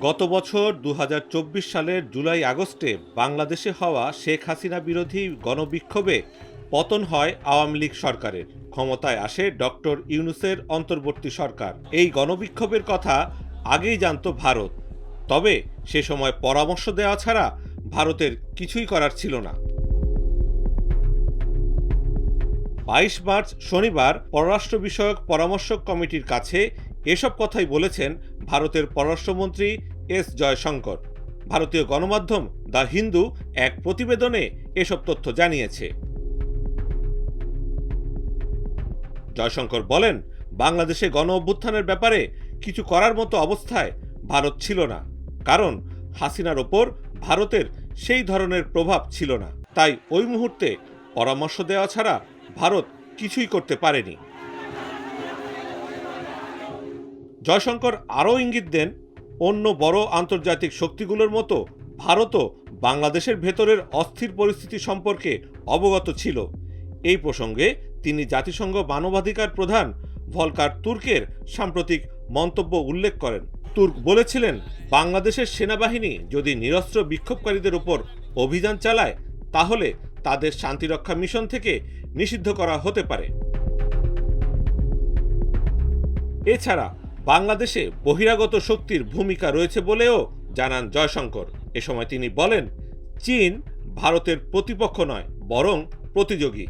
গত বছর ২০২৪ সালের জুলাই আগস্টে বাংলাদেশে হওয়া শেখ হাসিনা বিরোধী গণবিক্ষোভে পতন হয় আওয়ামী লীগ সরকারের। ক্ষমতায় আসে ডক্টর ইউনূসের অন্তর্বর্তী সরকার। এই গণবিক্ষোভের কথা আগেই জানত ভারত, তবে সে সময় পরামর্শ দেওয়া ছাড়া ভারতের কিছুই করার ছিল না। ২২ মার্চ শনিবার পররাষ্ট্র বিষয়ক পরামর্শক কমিটির কাছে এসব কথাই বলেছেন ভারতের পররাষ্ট্রমন্ত্রী এস জয়শঙ্কর। ভারতীয় গণমাধ্যম দ্য হিন্দু এক প্রতিবেদনে এসব তথ্য জানিয়েছে। জয়শঙ্কর বলেন, বাংলাদেশে গণ অভ্যুত্থানের ব্যাপারে কিছু করার মতো অবস্থায় ভারত ছিল না, কারণ হাসিনার ওপর ভারতের সেই ধরনের প্রভাব ছিল না। তাই ওই মুহূর্তে পরামর্শ দেওয়া ছাড়া ভারত কিছুই করতে পারেনি। জয়শঙ্কর আরও ইঙ্গিত দেন, অন্য বড় আন্তর্জাতিক শক্তিগুলোর মতো ভারতও বাংলাদেশের ভেতরের অস্থির পরিস্থিতি সম্পর্কে অবগত ছিল। এই প্রসঙ্গে তিনি জাতিসংঘ মানবাধিকার প্রধান ভলকার তুর্কের সাম্প্রতিক মন্তব্য উল্লেখ করেন। তুর্ক বলেছিলেন, বাংলাদেশের সেনাবাহিনী যদি নিরস্ত্র বিক্ষোভকারীদের উপর অভিযান চালায় তাহলে তাদের শান্তিরক্ষা মিশন থেকে নিষিদ্ধ করা হতে পারে। এছাড়া বাংলাদেশে বহিরাগত শক্তির ভূমিকা রয়েছে বলেও জানান জয়শঙ্কর। এ সময় তিনি বলেন, চীন ভারতের প্রতিপক্ষ নয়, বরং প্রতিযোগী।